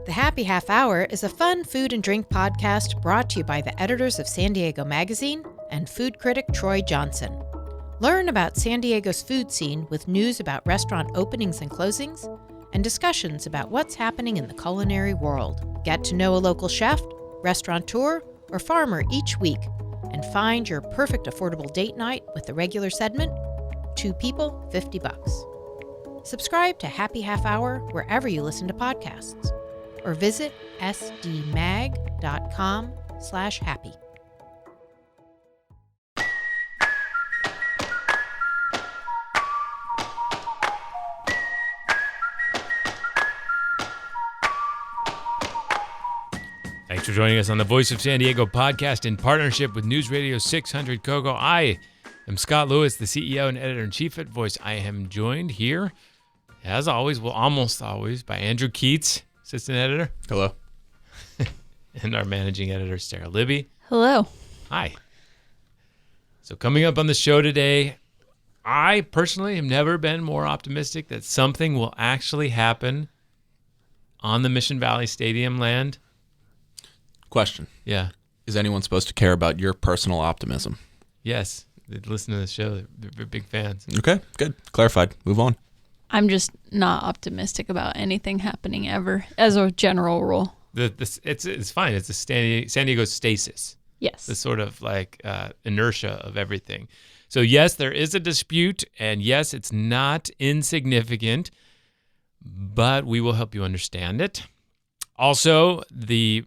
The Happy Half Hour is a fun food and drink podcast brought to you by the editors of San Diego Magazine and food critic Troy Johnson. Learn about San Diego's food scene with news about restaurant openings and closings, and discussions about what's happening in the culinary world. Get to know a local chef, restaurateur, or farmer each week, and find your perfect affordable date night with the regular segment, 2 people, $50. Subscribe to Happy Half Hour wherever you listen to podcasts, or visit sdmag.com/happy. Thanks for joining us on the Voice of San Diego podcast in partnership with News Radio 600 Kogo. I am Scott Lewis, the CEO and editor-in-chief at Voice. I am joined here, as always, well, almost always, by Andrew Keats, assistant editor. Hello. And our managing editor, Sarah Libby. Hello. Hi. So coming up on the show today, I personally have never been more optimistic that something will actually happen on the Mission Valley Stadium land. Question. Yeah. Is anyone supposed to care about your personal optimism? Yes. They listen to the show. They're big fans. Okay, good. Clarified. Move on. I'm just not optimistic about anything happening ever, as a general rule. It's fine. It's a San Diego stasis. Yes. The sort of like inertia of everything. So yes, there is a dispute, and yes, it's not insignificant, but we will help you understand it. Also, the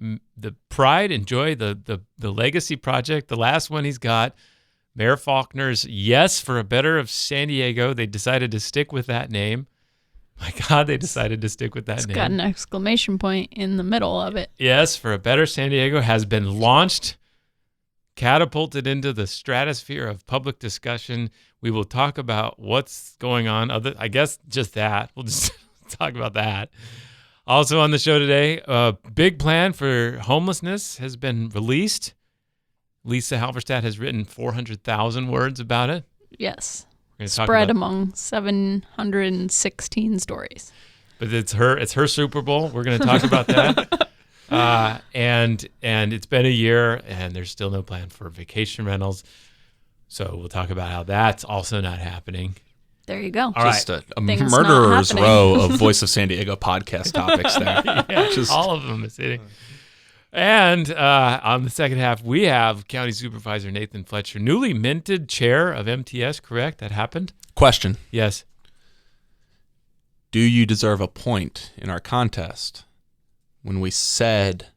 pride and joy, the legacy project, the last one he's got, Mayor Faulkner's Yes for a Better of San Diego. They decided to stick with that name. My God, they decided to stick with that name. It's got an exclamation point in the middle of it. Yes for a Better San Diego has been launched, catapulted into the stratosphere of public discussion. We will talk about what's going on. I guess just that. We'll just talk about that. Also on the show today, a big plan for homelessness has been released. Lisa Halverstadt has written 400,000 words about it. Yes. Spread among 716 stories. But it's her Super Bowl. We're going to talk about that. And it's been a year, and there's still no plan for vacation rentals. So we'll talk about how that's also not happening. There you go. All Just right. a murderer's row of Voice of San Diego podcast topics there. Yeah, all of them is hitting. And on the second half, we have County Supervisor Nathan Fletcher, newly minted chair of MTS, correct? That happened? Question. Yes. Do you deserve a point in our contest when we said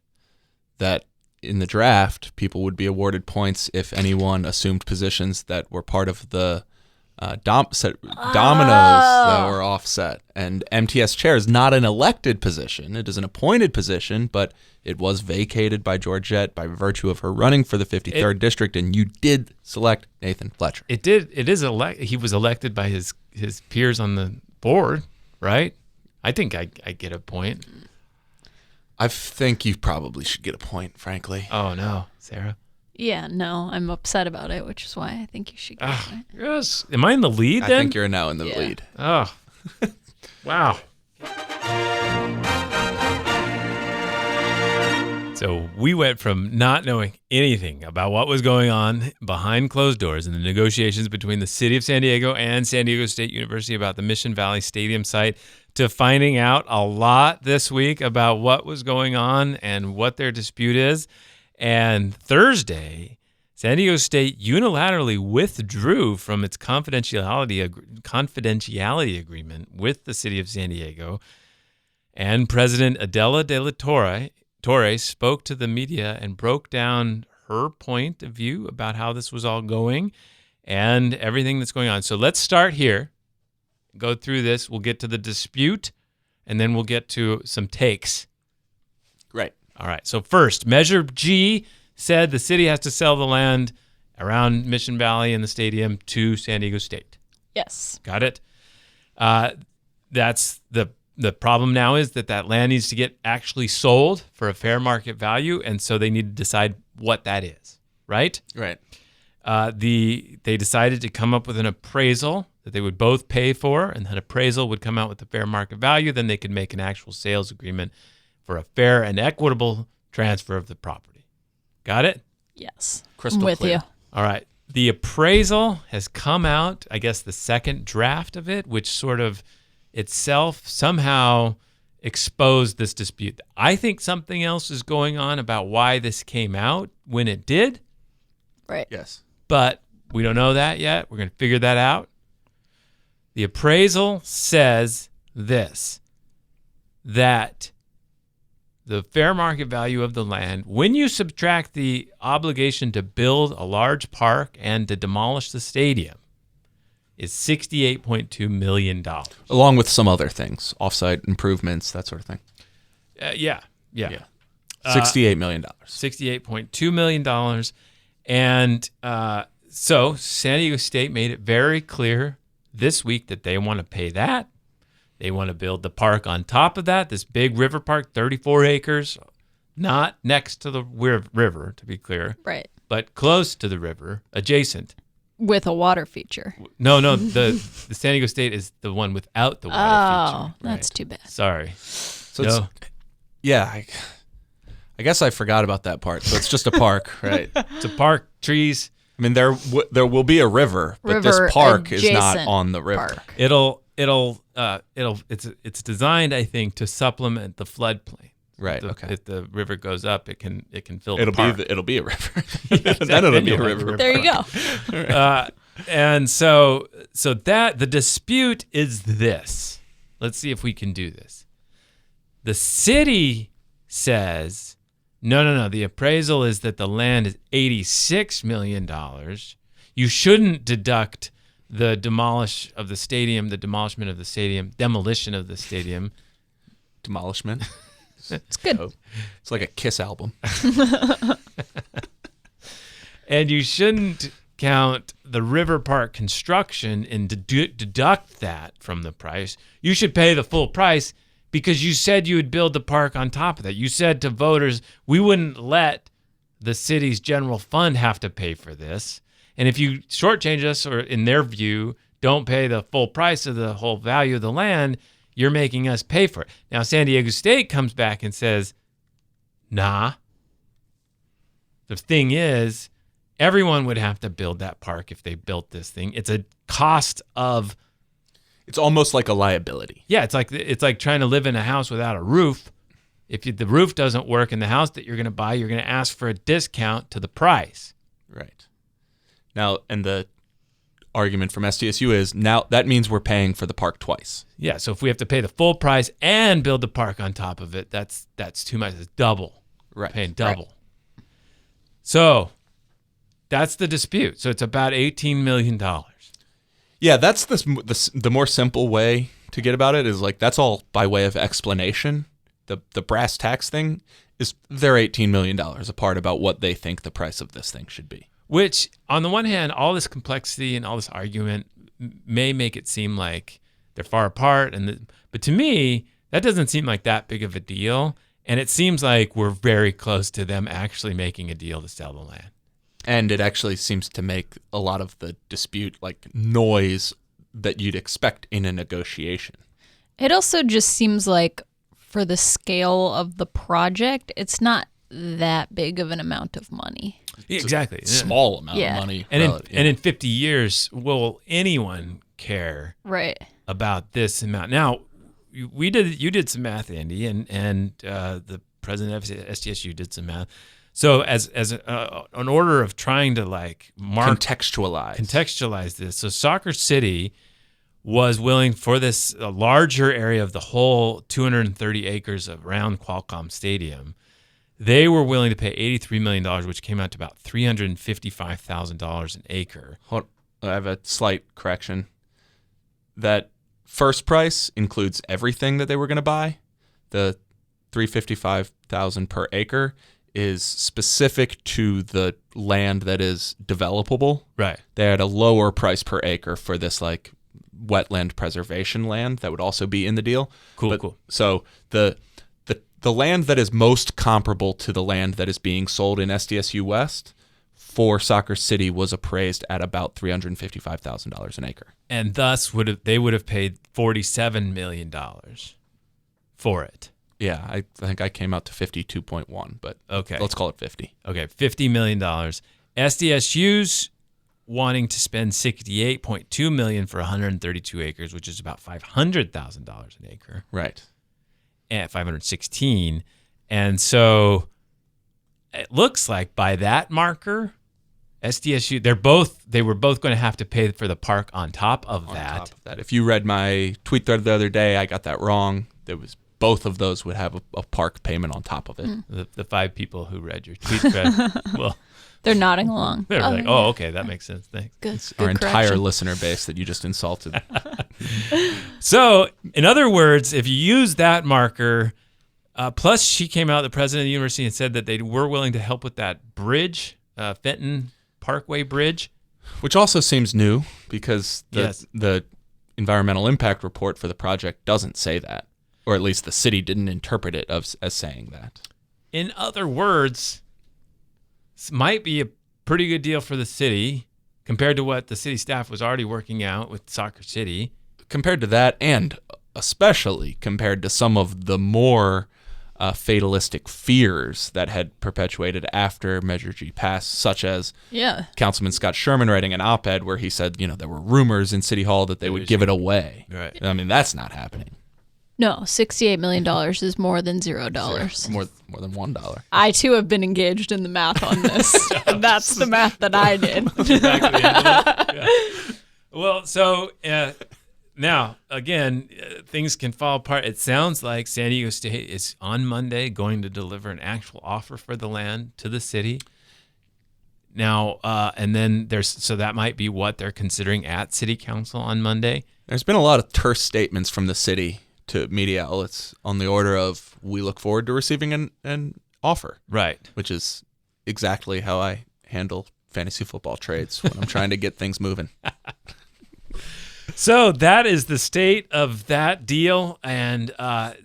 that in the draft, people would be awarded points if anyone assumed positions that were part of the dominoes that were offset? And MTS chair is not an elected position. It is an appointed position, but it was vacated by Georgette by virtue of her running for the 53rd district, and you did select Nathan Fletcher. It did. It is he was elected by his peers on the board, right? I think I get a point. I think you probably should get a point, frankly. Oh, no. Sarah? Yeah, no, I'm upset about it, which is why I think you should get it. Yes. Am I in the lead then? I think you're now in the lead. Oh, wow. So we went from not knowing anything about what was going on behind closed doors in the negotiations between the city of San Diego and San Diego State University about the Mission Valley Stadium site to finding out a lot this week about what was going on and what their dispute is. And Thursday, San Diego State unilaterally withdrew from its confidentiality agreement with the city of San Diego. And President Adela de la Torre spoke to the media and broke down her point of view about how this was all going and everything that's going on. So let's start here, go through this. We'll get to the dispute, and then we'll get to some takes. Right. All right. So first, Measure G said the city has to sell the land around Mission Valley and the stadium to San Diego State. Yes. Got it? That's the problem now is that land needs to get actually sold for a fair market value, and so they need to decide what that is, right? Right. They decided to come up with an appraisal that they would both pay for, and that appraisal would come out with the fair market value. Then they could make an actual sales agreement for a fair and equitable transfer of the property. Got it? Yes. Crystal I'm with clear. you. All right. The appraisal has come out, I guess the second draft of it, which sort of itself somehow exposed this dispute. I think something else is going on about why this came out when it did, Right. Yes. but we don't know that yet. We're going to figure that out. The appraisal says this, that the fair market value of the land, when you subtract the obligation to build a large park and to demolish the stadium, is $68.2 million. Along with some other things, offsite improvements, that sort of thing. Yeah. $68 million. $68.2 million. And so San Diego State made it very clear this week that they want to pay that. They want to build the park on top of that, this big river park, 34 acres, not next to the river, to be clear, Right. but close to the river, adjacent. With a water feature. No, the San Diego State is the one without the water feature. That's too bad. Sorry. So No. I guess I forgot about that part. So it's just a park, right? It's a park, trees. I mean, there will be a river, but River this park is not adjacent on the river. park. It's designed, I think, to supplement the floodplain. Right. If Okay. the river goes up, it can fill the It'll park. be a river. Exactly. Then it'll Then be a you'll have river. There you go. And so that the dispute is this. Let's see if we can do this. The city says, no. The appraisal is that the land is $86 million. You shouldn't deduct the demolition of the stadium. Demolishment. It's good. Oh, it's like a Kiss album. And you shouldn't count the river park construction and deduct that from the price. You should pay the full price because you said you would build the park on top of that. You said to voters, we wouldn't let the city's general fund have to pay for this. And if you shortchange us, or in their view, don't pay the full price of the whole value of the land, you're making us pay for it. Now, San Diego State comes back and says, nah. The thing is, everyone would have to build that park if they built this thing. It's a cost of... It's almost like a liability. Yeah, it's like trying to live in a house without a roof. If the roof doesn't work in the house that you're going to buy, you're going to ask for a discount to the price. Right. Now, and the argument from SDSU is now that means we're paying for the park twice. Yeah, so if we have to pay the full price and build the park on top of it, that's too much. It's double. Right. Paying double. Right. So that's the dispute. So it's about $18 million. Yeah, that's the more simple way to get about it is like that's all by way of explanation. The brass tacks thing is they're $18 million apart about what they think the price of this thing should be. Which, on the one hand, all this complexity and all this argument may make it seem like they're far apart. But to me, that doesn't seem like that big of a deal. And it seems like we're very close to them actually making a deal to sell the land. And it actually seems to make a lot of the dispute like noise that you'd expect in a negotiation. It also just seems like for the scale of the project, it's not that big of an amount of money. Exactly. It's a small amount of money. And in 50 years, will anyone care about this amount? Now, you did some math, Andy, and the president of SDSU did some math. So as an order of trying to like contextualize this, so Soccer City was willing for this larger area of the whole 230 acres around Qualcomm Stadium. They were willing to pay $83 million, which came out to about $355,000 an acre. I have a slight correction. That first price includes everything that they were going to buy. The $355,000 per acre is specific to the land that is developable. Right. They had a lower price per acre for this like wetland preservation land that would also be in the deal. Cool. So the land that is most comparable to the land that is being sold in SDSU West for Soccer City was appraised at about $355,000 an acre. And thus they would have paid $47 million for it. Yeah, I think I came out to 52.1, but Okay. let's call it 50. Okay, $50 million. SDSU's wanting to spend $68.2 million for 132 acres, which is about $500,000 an acre. Right. At 516. And so it looks like by that marker, SDSU, they were both going to have to pay for the park on top of that. If you read my tweet thread the other day, I got that wrong. There was both of those would have a park payment on top of it. The 5 people who read your tweet thread, well, They're nodding along. they're like, oh, okay, that makes sense. Thanks. Good, Our good entire correction. listener base that you just insulted. So, in other words, if you use that marker, plus she came out, the president of the university, and said that they were willing to help with that bridge, Fenton Parkway Bridge. Which also seems new because Yes. the environmental impact report for the project doesn't say that. Or at least the city didn't interpret it as saying that. In other words, this might be a pretty good deal for the city compared to what the city staff was already working out with Soccer City. Compared to that, and especially compared to some of the more fatalistic fears that had perpetuated after Measure G passed, such as Councilman Scott Sherman writing an op-ed where he said, there were rumors in City Hall that they would give it away. Right. I mean, that's not happening. No, $68 million is more than $0. More than $1. I, too, have been engaged in the math on this. That's the math that I did. Yeah. Well, so now, again, things can fall apart. It sounds like San Diego State is on Monday going to deliver an actual offer for the land to the city. Now, and then so that might be what they're considering at City Council on Monday. There's been a lot of terse statements from the city to media outlets on the order of, we look forward to receiving an offer. Right. Which is exactly how I handle fantasy football trades when I'm trying to get things moving. So that is the state of that deal, and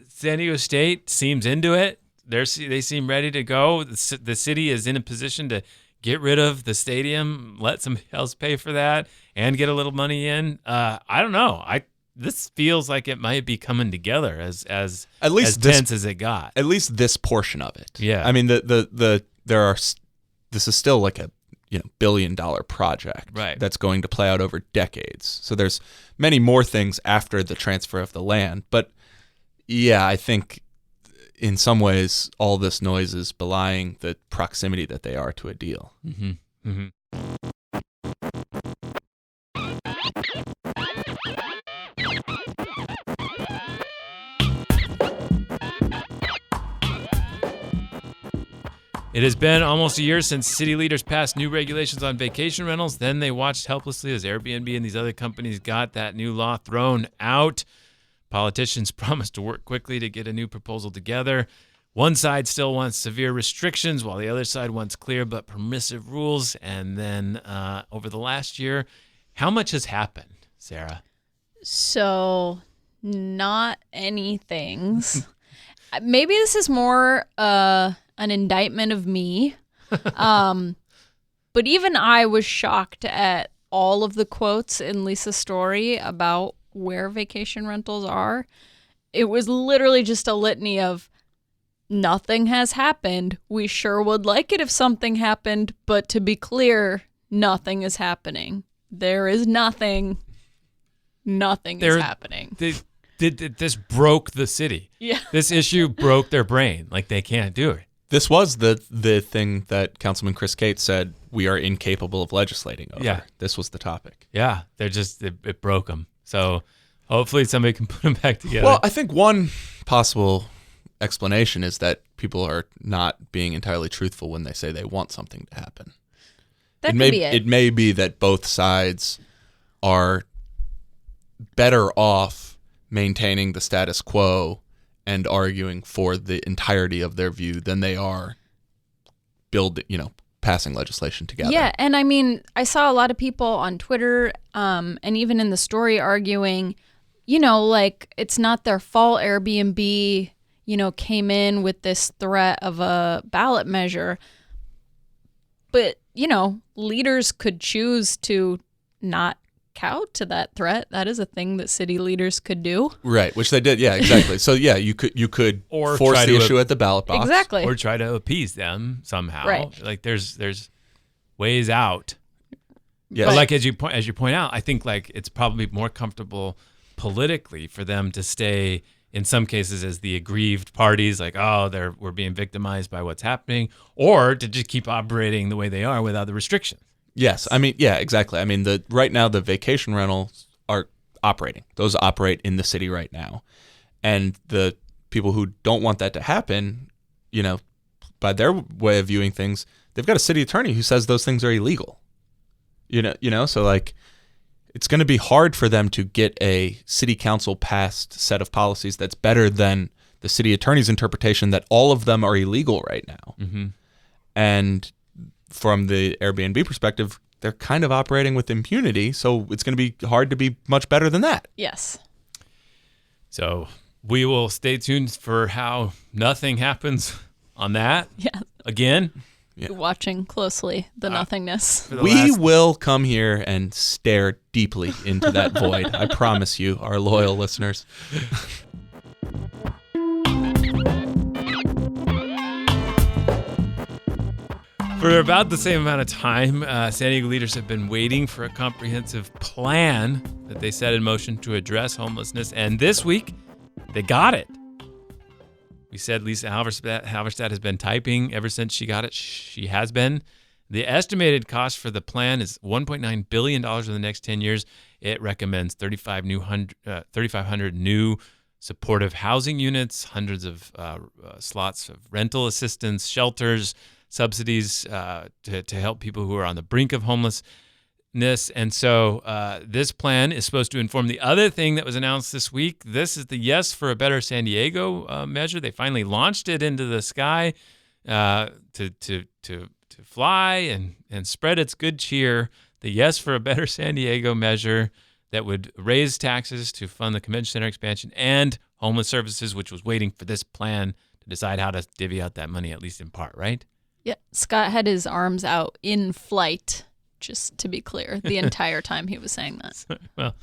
San Diego State seems into it. They seem ready to go. The city is in a position to get rid of the stadium, let somebody else pay for that, and get a little money in. I don't know. This feels like it might be coming together as at least tense as it got. At least this portion of it. Yeah. I mean, this is still like a $1 billion project, right, that's going to play out over decades. So there's many more things after the transfer of the land. But yeah, I think in some ways all this noise is belying the proximity that they are to a deal. Mm-hmm. Mm-hmm. It has been almost a year since city leaders passed new regulations on vacation rentals. Then they watched helplessly as Airbnb and these other companies got that new law thrown out. Politicians promised to work quickly to get a new proposal together. One side still wants severe restrictions, while the other side wants clear but permissive rules. And then over the last year, how much has happened, Sarah? So, not any things. Maybe this is more an indictment of me. But even I was shocked at all of the quotes in Lisa's story about where vacation rentals are. It was literally just a litany of, nothing has happened. We sure would like it if something happened, but to be clear, nothing is happening. There is nothing. Nothing is happening. This broke the city. Yeah. This issue broke their brain. Like, they can't do it. This was the thing that Councilman Chris Cates said we are incapable of legislating over. Yeah. This was the topic. Yeah, it broke them. So hopefully somebody can put them back together. Well, I think one possible explanation is that people are not being entirely truthful when they say they want something to happen. That could be it. It may be that both sides are better off maintaining the status quo and arguing for the entirety of their view than they are passing legislation together. Yeah, and I mean, I saw a lot of people on Twitter and even in the story arguing, like, it's not their fault Airbnb, came in with this threat of a ballot measure. But, leaders could choose to not kowtow to that threat. That is a thing that city leaders could do. Right, which they did. Yeah, exactly. So yeah, you could Or force try the to issue at the ballot box. Exactly. Or try to appease them somehow. Right. Like there's ways out. Yes. But like as you point out, I think like it's probably more comfortable politically for them to stay in some cases as the aggrieved parties, like, oh, we're being victimized by what's happening, or to just keep operating the way they are without the restrictions. Yes, I mean, yeah, exactly. I mean, right now the vacation rentals are operating. Those operate in the city right now, and the people who don't want that to happen, you know, by their way of viewing things, they've got a city attorney who says those things are illegal. You know, so like, it's going to be hard for them to get a city council passed set of policies that's better than the city attorney's interpretation that all of them are illegal right now. Mm-hmm. And from the Airbnb perspective, they're kind of operating with impunity, so it's going to be hard to be much better than that. Yes. So we will stay tuned for how nothing happens on that. Yeah. Again. Yeah. Watching closely the nothingness. We will come here and stare deeply into that void. I promise you, our loyal listeners. For about the same amount of time, San Diego leaders have been waiting for a comprehensive plan that they set in motion to address homelessness. And this week, they got it. We said Lisa Halverstadt has been typing ever since she got it. She has been. The estimated cost for the plan is $1.9 billion in the next 10 years. It recommends 3,500 new supportive housing units, hundreds of slots of rental assistance, shelters, subsidies to help people who are on the brink of homelessness. And so this plan is supposed to inform the other thing that was announced this week. This is the Yes for a Better San Diego measure. They finally launched it into the sky to fly and spread its good cheer. The Yes for a Better San Diego measure that would raise taxes to fund the convention center expansion and homeless services, which was waiting for this plan to decide how to divvy out that money, at least in part, right? Yeah. Scott had his arms out in flight, just to be clear, the entire time he was saying that. Well,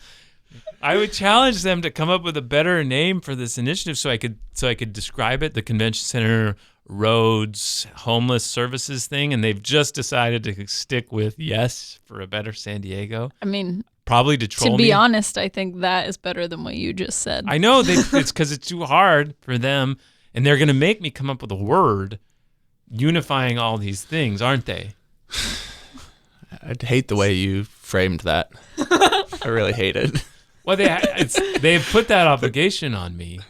I would challenge them to come up with a better name for this initiative so I could describe it, the convention center roads homeless services thing, and they've just decided to stick with Yes for a Better San Diego. I mean, probably to troll me. To be honest, I think that is better than what you just said. I know it's because it's too hard for them, and they're going to make me come up with a word unifying all these things, aren't they? I'd hate the way you framed that. I really hate it. Well, they've put that obligation on me.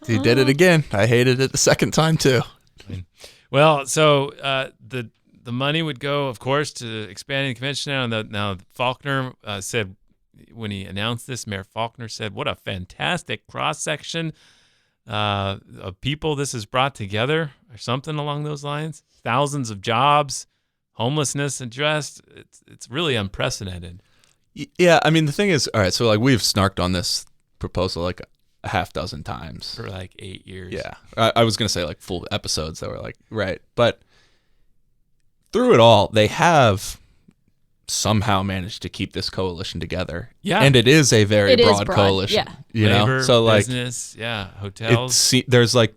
He did it again. I hated it the second time too. Well, so the money would go, of course, to expanding the convention center. Now Faulkner said when he announced this, Mayor Faulkner said, "What a fantastic cross section of people this has brought together," or something along those lines. Thousands of jobs, homelessness addressed. It's really unprecedented. Yeah, I mean, the thing is, all right, so like we've snarked on this proposal like a half dozen times. For like 8 years. Yeah. I was going to say like full episodes that were like, right. But through it all, they have somehow managed to keep this coalition together. Yeah. And it is a very broad coalition. Yeah. You Labor, know? So like business, yeah, hotels. There's like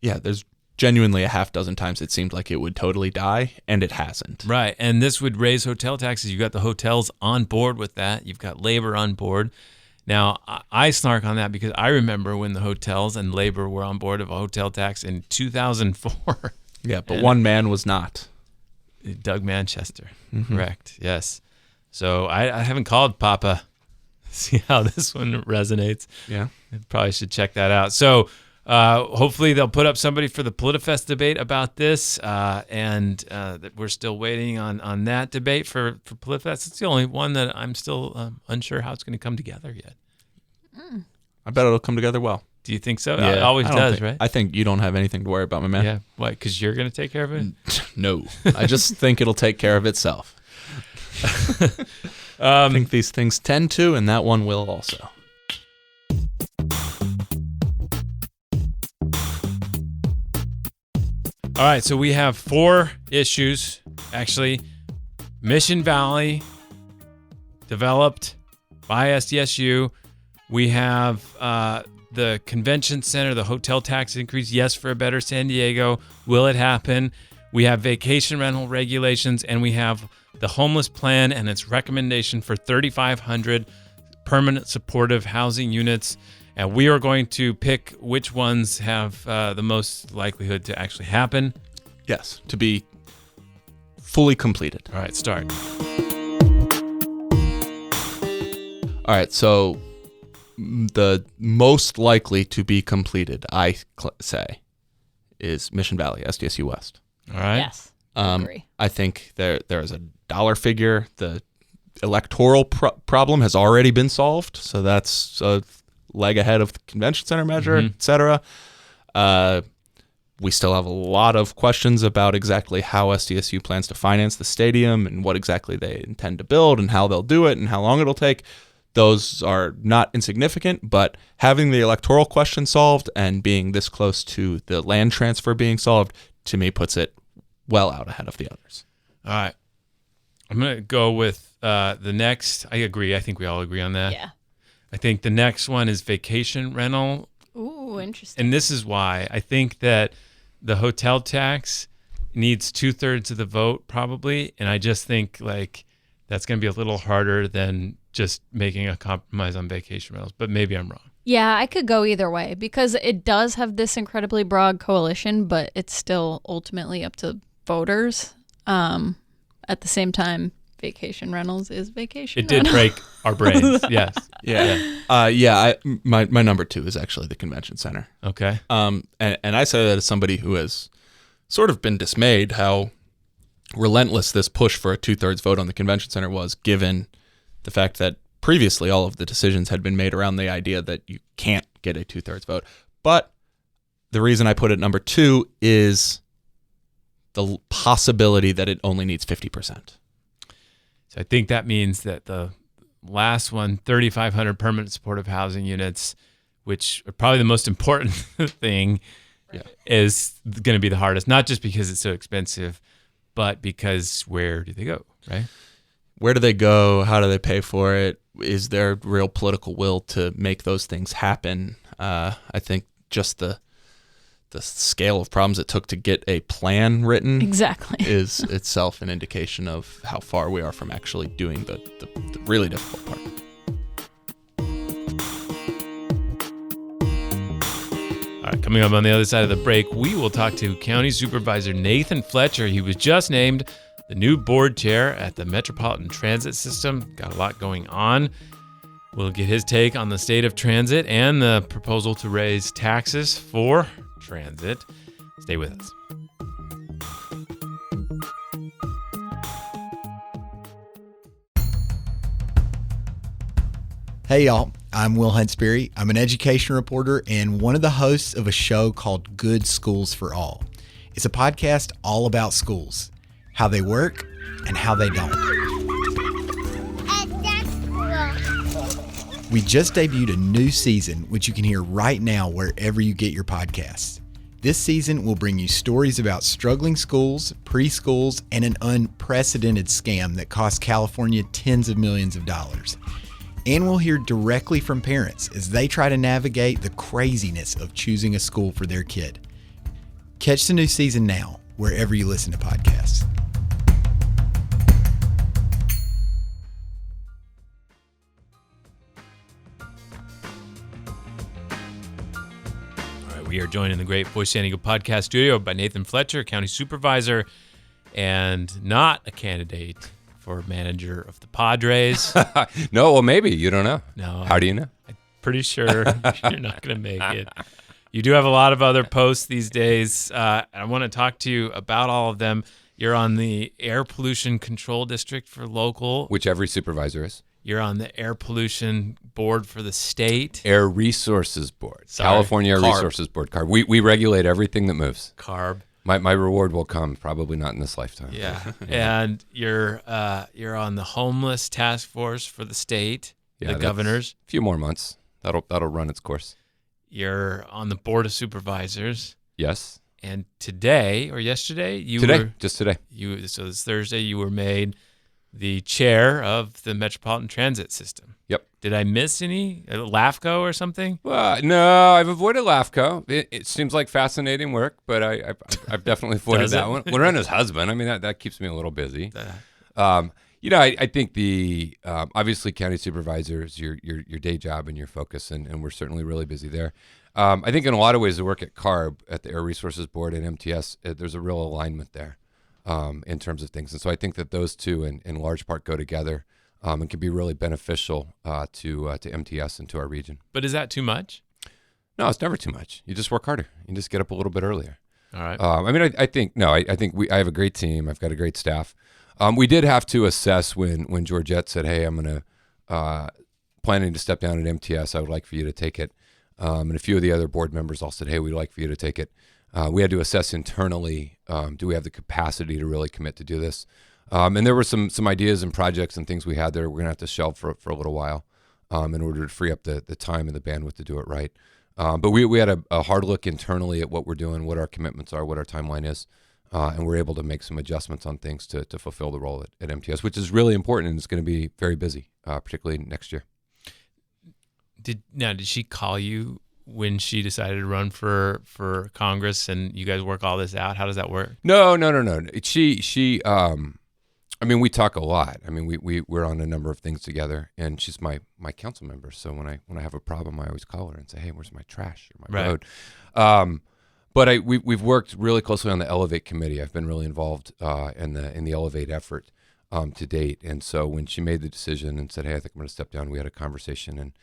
there's genuinely a half dozen times it seemed like it would totally die, and it hasn't. Right, and this would raise hotel taxes. You've got the hotels on board with that. You've got labor on board. Now, I snark on that because I remember when the hotels and labor were on board of a hotel tax in 2004. Yeah, but one man was not. Doug Manchester, correct, yes. So I haven't called Papa. See how this one resonates. Yeah. I probably should check that out. So hopefully they'll put up somebody for the PolitiFest debate about this, and we're still waiting on that debate for PolitiFest. It's the only one that I'm still unsure how it's going to come together yet. I bet it'll come together well. Do you think so? Yeah, It always does, right? I think you don't have anything to worry about, my man. Yeah. Why? Because you're going to take care of it? No. I just think it'll take care of itself. I think these things tend to, and that one will also. All right, so we have 4 issues, actually. Mission Valley developed by SDSU. We have the convention center, the hotel tax increase. Yes, for a better San Diego. Will it happen? We have vacation rental regulations, and we have the homeless plan and its recommendation for 3,500 permanent supportive housing units. And we are going to pick which ones have the most likelihood to actually happen. Yes, to be fully completed. All right, start. All right, so the most likely to be completed, I say, is Mission Valley, SDSU West. All right. Yes. I agree. I think there is a dollar figure. The electoral problem has already been solved, so that's a leg ahead of the convention center measure, et cetera. We still have a lot of questions about exactly how SDSU plans to finance the stadium and what exactly they intend to build and how they'll do it and how long it'll take. Those are not insignificant, but having the electoral question solved and being this close to the land transfer being solved, to me, puts it well out ahead of the others. All right. I'm going to go with the next. I agree. I think we all agree on that. Yeah. I think the next one is vacation rental. Ooh, interesting. And this is why I think that the hotel tax needs 2/3 of the vote probably. And I just think that's going to be a little harder than just making a compromise on vacation rentals. But maybe I'm wrong. Yeah, I could go either way because it does have this incredibly broad coalition, but it's still ultimately up to voters. At the same time, vacation rentals is vacation. It did break our brains. Yes. Yeah. My number 2 is actually the convention center. Okay. And I say that as somebody who has sort of been dismayed how relentless this push for a 2/3 vote on the convention center was, given the fact that previously all of the decisions had been made around the idea that you can't get a 2/3 vote. But the reason I put it number 2 is the possibility that it only needs 50%. So I think that means that the last one, 3,500 permanent supportive housing units, which are probably the most important thing, is going to be the hardest, not just because it's so expensive, but because where do they go, right? Where do they go? How do they pay for it? Is there real political will to make those things happen? I think just the scale of problems it took to get a plan written exactly is itself an indication of how far we are from actually doing the really difficult part. All right, coming up on the other side of the break, we will talk to County Supervisor Nathan Fletcher. He was just named the new board chair at the Metropolitan Transit System. Got a lot going on. We'll get his take on the state of transit and the proposal to raise taxes for transit. Stay with us. Hey y'all, I'm Will Hunsberry. I'm an education reporter and one of the hosts of a show called Good Schools for All. It's a podcast all about schools, how they work and how they don't. We just debuted a new season, which you can hear right now wherever you get your podcasts. This season will bring you stories about struggling schools, preschools, and an unprecedented scam that cost California tens of millions of dollars. And we'll hear directly from parents as they try to navigate the craziness of choosing a school for their kid. Catch the new season now, wherever you listen to podcasts. We are joined in the great Voice San Diego podcast studio by Nathan Fletcher, County Supervisor, and not a candidate for manager of the Padres. No, well, maybe. You don't know. No. How do you know? I'm pretty sure you're not going to make it. You do have a lot of other posts these days. I want to talk to you about all of them. You're on the Air Pollution Control District for local. Which every supervisor is. You're on the Air Pollution Board for the state. Air Resources Board. Sorry. California Air CARB. Resources Board. CARB. We regulate everything that moves. CARB. My reward will come, probably not in this lifetime. Yeah. And you're on the Homeless Task Force for the state, Yeah, the that's governors. A few more months. That'll run its course. You're on the Board of Supervisors. Yes. And today or yesterday, Just today. So this Thursday, you were made the chair of the Metropolitan Transit System. Yep. Did I miss any? LAFCO or something? Well, no, I've avoided LAFCO. It seems like fascinating work, but I've definitely avoided that one. Lorena's husband. I mean, that keeps me a little busy. I think the obviously county supervisor is your day job and your focus, and we're certainly really busy there. I think in a lot of ways the work at CARB, at the Air Resources Board and MTS, there's a real alignment there in terms of things. And so I think that those two in large part go together and can be really beneficial to MTS and to our region. But is that too much? No, it's never too much. You just work harder. You just get up a little bit earlier. All right. I think I have a great team. I've got a great staff. We did have to assess when Georgette said, hey, I'm going to planning to step down at MTS. I would like for you to take it. And a few of the other board members all said, hey, we'd like for you to take it. We had to assess internally, do we have the capacity to really commit to do this? And there were some ideas and projects and things we had there we're going to have to shelve for a little while in order to free up the time and the bandwidth to do it right. But we had a hard look internally at what we're doing, what our commitments are, what our timeline is, and we're able to make some adjustments on things to fulfill the role at MTS, which is really important and it's going to be very busy, particularly next year. Did she call you when she decided to run for Congress and you guys work all this out? How does that work? No. She we talk a lot. I mean, we're on a number of things together, and she's my council member. So when I have a problem, I always call her and say, hey, where's my trash or my road? But we've worked really closely on the Elevate committee. I've been really involved in the Elevate effort to date. And so when she made the decision and said, hey, I think I'm going to step down, we had a conversation, and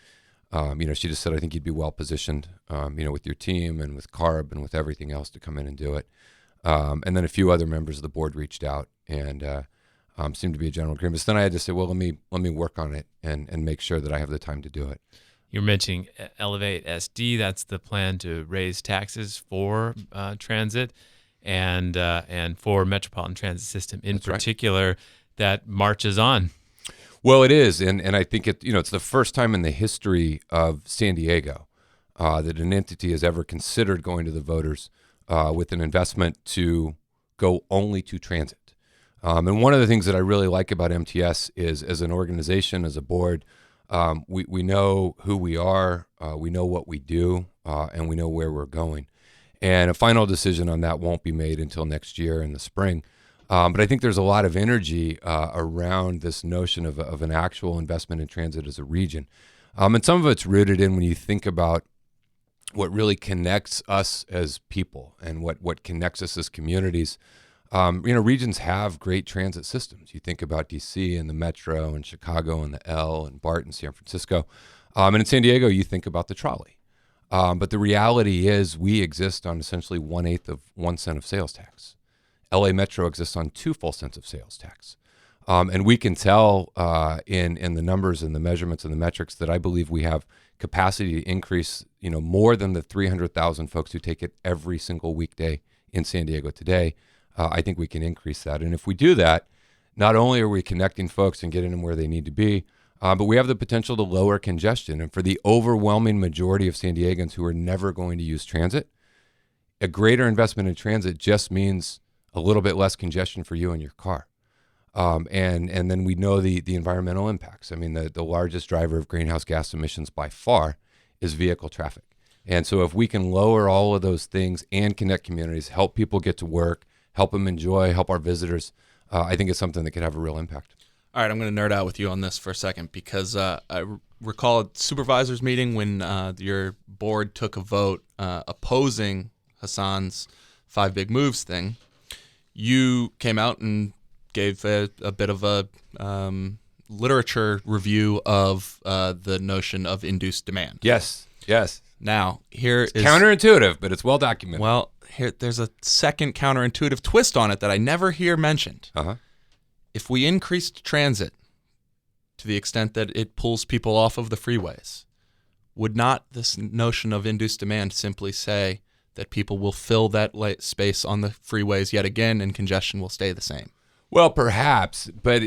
she just said, I think you'd be well positioned, with your team and with CARB and with everything else to come in and do it. And then a few other members of the board reached out and seemed to be a general agreement. So then I had to say, well, let me work on it and make sure that I have the time to do it. You're mentioning Elevate SD. That's the plan to raise taxes for transit and for Metropolitan Transit System in That's particular. Right. That marches on. Well, it is, and I think it's the first time in the history of San Diego that an entity has ever considered going to the voters with an investment to go only to transit. And one of the things that I really like about MTS is, as an organization, as a board, we know who we are, we know what we do, and we know where we're going. And a final decision on that won't be made until next year in the spring. But I think there's a lot of energy around this notion of an actual investment in transit as a region. And some of it's rooted in when you think about what really connects us as people and what connects us as communities. Regions have great transit systems. You think about DC and the Metro and Chicago and the L and BART and San Francisco. And in San Diego, you think about the trolley. But the reality is we exist on essentially 1/8 of 1 cent of sales tax. LA Metro exists on 2 full cents of sales tax. And we can tell in the numbers and the measurements and the metrics that I believe we have capacity to increase, more than the 300,000 folks who take it every single weekday in San Diego today. I think we can increase that. And if we do that, not only are we connecting folks and getting them where they need to be, but we have the potential to lower congestion. And for the overwhelming majority of San Diegans who are never going to use transit, a greater investment in transit just means a little bit less congestion for you and your car. And then we know the environmental impacts. I mean, the largest driver of greenhouse gas emissions by far is vehicle traffic. And so if we can lower all of those things and connect communities, help people get to work, help them enjoy, help our visitors, I think it's something that could have a real impact. All right, I'm going to nerd out with you on this for a second because I recall a supervisors meeting when your board took a vote opposing Hassan's 5 big moves thing. You came out and gave a bit of a literature review of the notion of induced demand. Yes. Now, here it's counterintuitive, but it's well documented. Well, there's a second counterintuitive twist on it that I never hear mentioned. Uh-huh. If we increased transit to the extent that it pulls people off of the freeways, would not this notion of induced demand simply say that people will fill that space on the freeways yet again and congestion will stay the same? Well, perhaps, but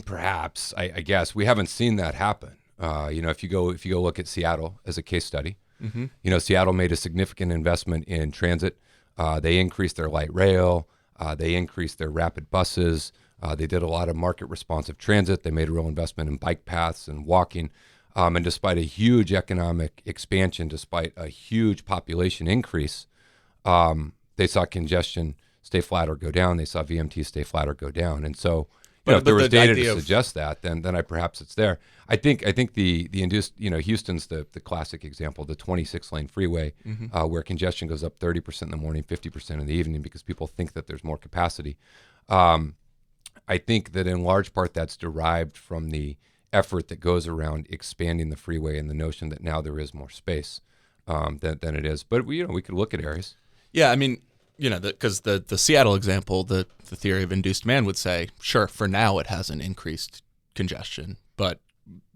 perhaps, I guess we haven't seen that happen. If you go look at Seattle as a case study, mm-hmm. Seattle made a significant investment in transit. They increased their light rail. They increased their rapid buses. They did a lot of market responsive transit. They made a real investment in bike paths and walking. And despite a huge economic expansion, despite a huge population increase, they saw congestion stay flat or go down. They saw VMT stay flat or go down. And so, if there was data to suggest that, then perhaps it's there. I think the induced, Houston's the classic example, the 26-lane freeway, where congestion goes up 30% in the morning, 50% in the evening because people think that there's more capacity. I think that in large part that's derived from the effort that goes around expanding the freeway and the notion that now there is more space than it is. But we could look at areas. Yeah, I mean, because the Seattle example, the theory of induced demand would say, sure, for now it hasn't increased congestion, but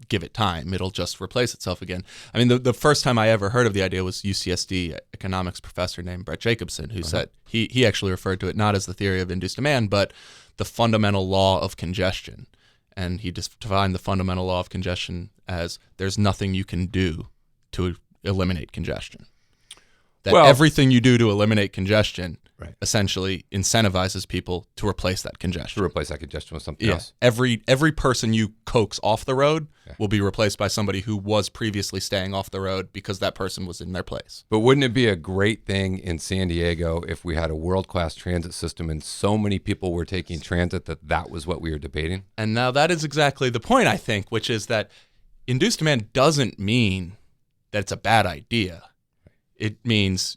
give it time, it'll just replace itself again. I mean, the first time I ever heard of the idea was UCSD economics professor named Brett Jacobson, who said he actually referred to it not as the theory of induced demand, but the fundamental law of congestion. And he just defined the fundamental law of congestion as there's nothing you can do to eliminate congestion. That everything you do to eliminate congestion essentially incentivizes people to replace that congestion. To replace that congestion with something else. Every person you coax off the road will be replaced by somebody who was previously staying off the road because that person was in their place. But wouldn't it be a great thing in San Diego if we had a world-class transit system and so many people were taking transit that was what we were debating? And now that is exactly the point, I think, which is that induced demand doesn't mean that it's a bad idea. It means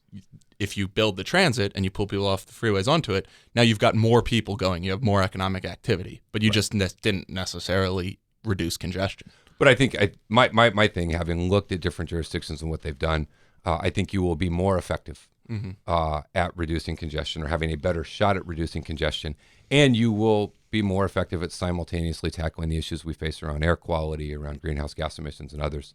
if you build the transit and you pull people off the freeways onto it, now you've got more people going. You have more economic activity, but you just didn't necessarily reduce congestion. But I think my thing, having looked at different jurisdictions and what they've done, I think you will be more effective at reducing congestion or having a better shot at reducing congestion, and you will be more effective at simultaneously tackling the issues we face around air quality, around greenhouse gas emissions and others.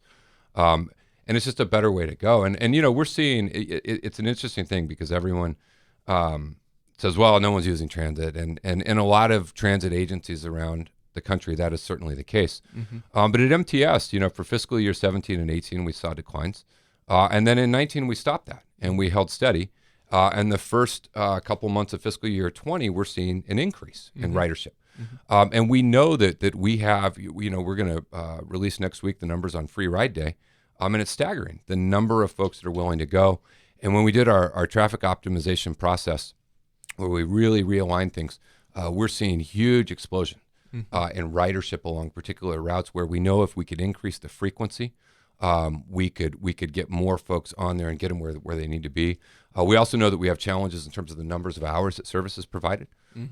And it's just a better way to go. And we're seeing it's an interesting thing because everyone says, well, no one's using transit. And in a lot of transit agencies around the country, that is certainly the case. But at MTS, for fiscal year 17 and 18, we saw declines. And then in 19, we stopped that and we held steady. And the first couple months of fiscal year 20, we're seeing an increase in ridership. And we know that we have, we're going to release next week the numbers on Free Ride Day. And it's staggering, the number of folks that are willing to go. And when we did our traffic optimization process, where we really realigned things, we're seeing huge explosion in ridership along particular routes where we know if we could increase the frequency, we could get more folks on there and get them where they need to be. We also know that we have challenges in terms of the numbers of hours that service is provided.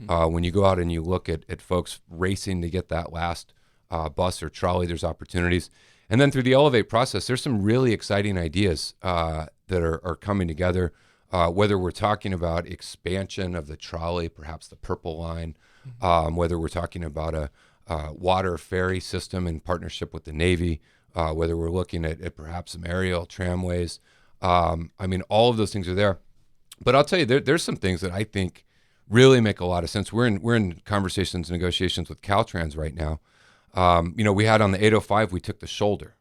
When you go out and you look at folks racing to get that last bus or trolley, there's opportunities. And then through the Elevate process, there's some really exciting ideas that are coming together, whether we're talking about expansion of the trolley, perhaps the Purple Line, whether we're talking about a water ferry system in partnership with the Navy, whether we're looking at perhaps some aerial tramways. I mean, all of those things are there. But I'll tell you, there's some things that I think really make a lot of sense. We're in conversations, negotiations with Caltrans right now. We had on the 805, we took the shoulder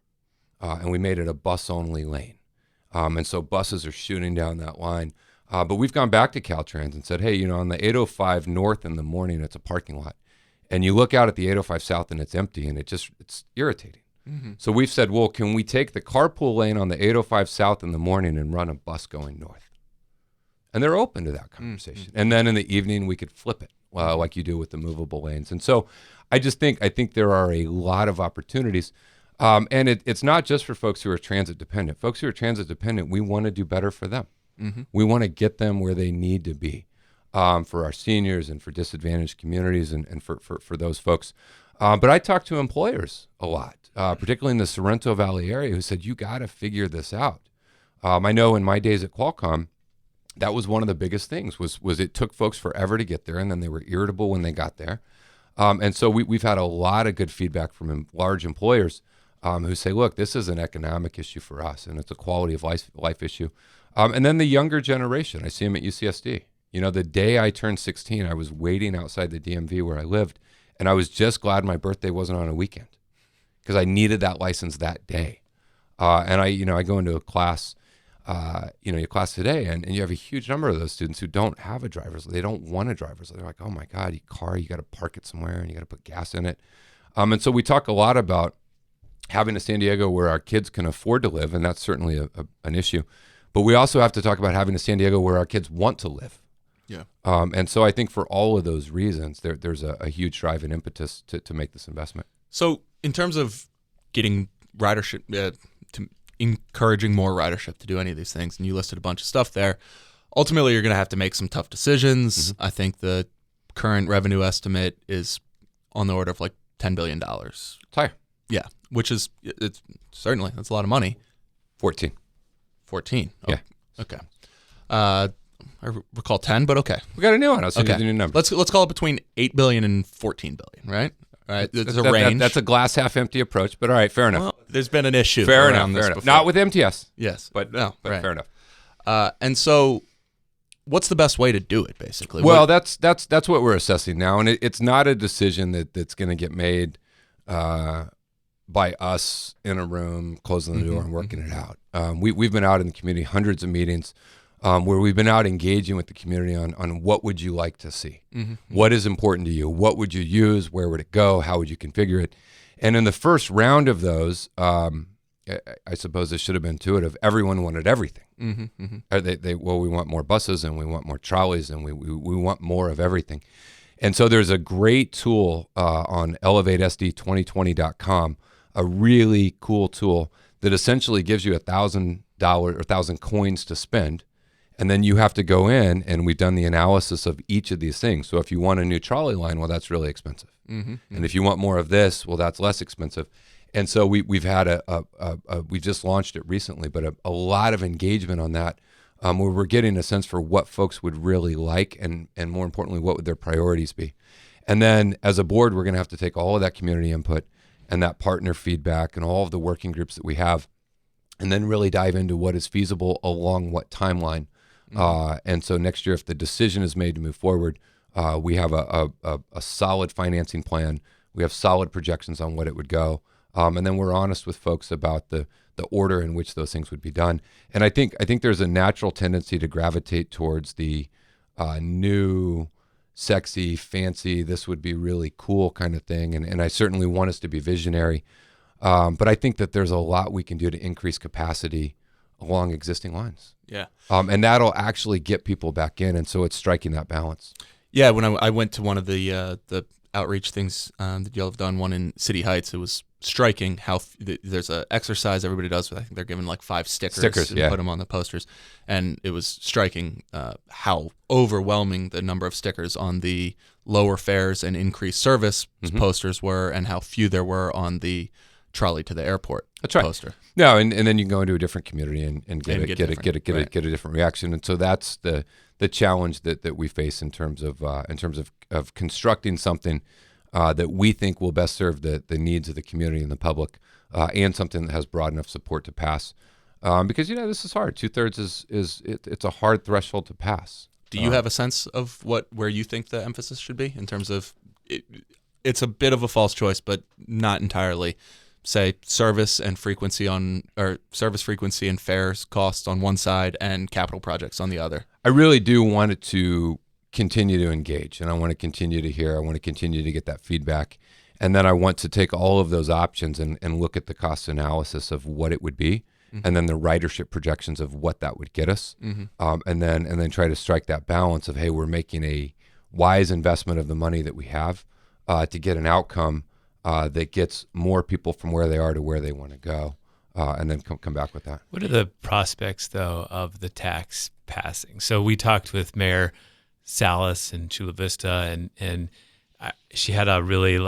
and we made it a bus-only lane. And so buses are shooting down that line. But we've gone back to Caltrans and said, hey, on the 805 north in the morning, it's a parking lot. And you look out at the 805 south and it's empty and it's irritating. So we've said, well, can we take the carpool lane on the 805 south in the morning and run a bus going north? And they're open to that conversation. And then in the evening, we could flip it like you do with the movable lanes. And so I think there are a lot of opportunities. And it's not just for folks who are transit dependent. Folks who are transit dependent, we want to do better for them. We want to get them where they need to be for our seniors and for disadvantaged communities and for those folks. But I talk to employers a lot, particularly in the Sorrento Valley area, who said, you got to figure this out. I know in my days at Qualcomm, that was one of the biggest things was it took folks forever to get there, and then they were irritable when they got there. And so we've had a lot of good feedback from large employers who say, look, this is an economic issue for us, and it's a quality of life issue. And then the younger generation, I see them at UCSD. The day I turned 16, I was waiting outside the DMV where I lived, and I was just glad my birthday wasn't on a weekend because I needed that license that day. And I go into a class, your class today, and you have a huge number of those students who don't have a driver's. They don't want a driver's. They're like, oh my God, you got to park it somewhere and you got to put gas in it. And so we talk a lot about having a San Diego where our kids can afford to live, and that's certainly an issue. But we also have to talk about having a San Diego where our kids want to live. Yeah. And so I think for all of those reasons, there's a huge drive and impetus to make this investment. So in terms of getting ridership, to encouraging more ridership to do any of these things, and you listed a bunch of stuff there, ultimately you're going to have to make some tough decisions. I think the current revenue estimate is on the order of like $10 billion. It's higher. Yeah, which is, it's certainly, that's a lot of money. 14. 14. Oh, Yeah. Okay. I recall 10, but okay. We got a new one. I'll send you Okay. the new number. Let's call it between 8 billion and 14 billion, right? All right. There's a range. That's a glass half empty approach, but all right, fair enough. Well, there's been an issue. Fair around enough. this Fair enough. before. Not with MTS. Yes. But no, right. fair enough. And so what's the best way to do it, basically? Well, that's what we're assessing now, and it's not a decision that's going to get made by us in a room, closing the door and working it out. We've been out in the community, hundreds of meetings, where we've been out engaging with the community on what would you like to see, what is important to you, what would you use, where would it go, how would you configure it, and in the first round of those, I suppose this should have been intuitive. Everyone wanted everything. We want more buses and we want more trolleys and we want more of everything. And so there's a great tool on elevatesd2020.com, a really cool tool that essentially gives you $1,000 or 1,000 coins to spend. And then you have to go in, and we've done the analysis of each of these things. So if you want a new trolley line, well, that's really expensive. And if you want more of this, well, that's less expensive. And so we've had we just launched it recently, but a lot of engagement on that, where we're getting a sense for what folks would really like, and more importantly, what would their priorities be. And then as a board, we're going to have to take all of that community input and that partner feedback and all of the working groups that we have, and then really dive into what is feasible along what timeline. And so next year, if the decision is made to move forward, we have a solid financing plan. We have solid projections on what it would go. And then we're honest with folks about the order in which those things would be done. And I think there's a natural tendency to gravitate towards the new, sexy, fancy, this would be really cool kind of thing. And I certainly want us to be visionary. But I think that there's a lot we can do to increase capacity along existing lines. Yeah. And that'll actually get people back in. And so it's striking that balance. Yeah, when I went to one of the outreach things that y'all have done, one in City Heights, it was striking how there's a exercise everybody does. I think they're given like 5 stickers and yeah. put them on the posters, and it was striking how overwhelming the number of stickers on the lower fares and increased service posters were, and how few there were on the trolley to the airport poster. No, and then you can go into a different community and get a different reaction. And so that's the challenge that we face in terms of constructing something that we think will best serve the needs of the community and the public, and something that has broad enough support to pass. Because this is hard. 2/3 it's a hard threshold to pass. Do you have a sense of where you think the emphasis should be in terms of it's a bit of a false choice, but not entirely. Say service frequency and fares costs on one side and capital projects on the other. I really do want it to continue to engage, and I want to continue to hear. I want to continue to get that feedback, and then I want to take all of those options and look at the cost analysis of what it would be, and then the ridership projections of what that would get us, and then try to strike that balance of, hey, we're making a wise investment of the money that we have to get an outcome that gets more people from where they are to where they want to go, and then come back with that. What are the prospects, though, of the tax passing? So we talked with Mayor Salas in Chula Vista, and she had a really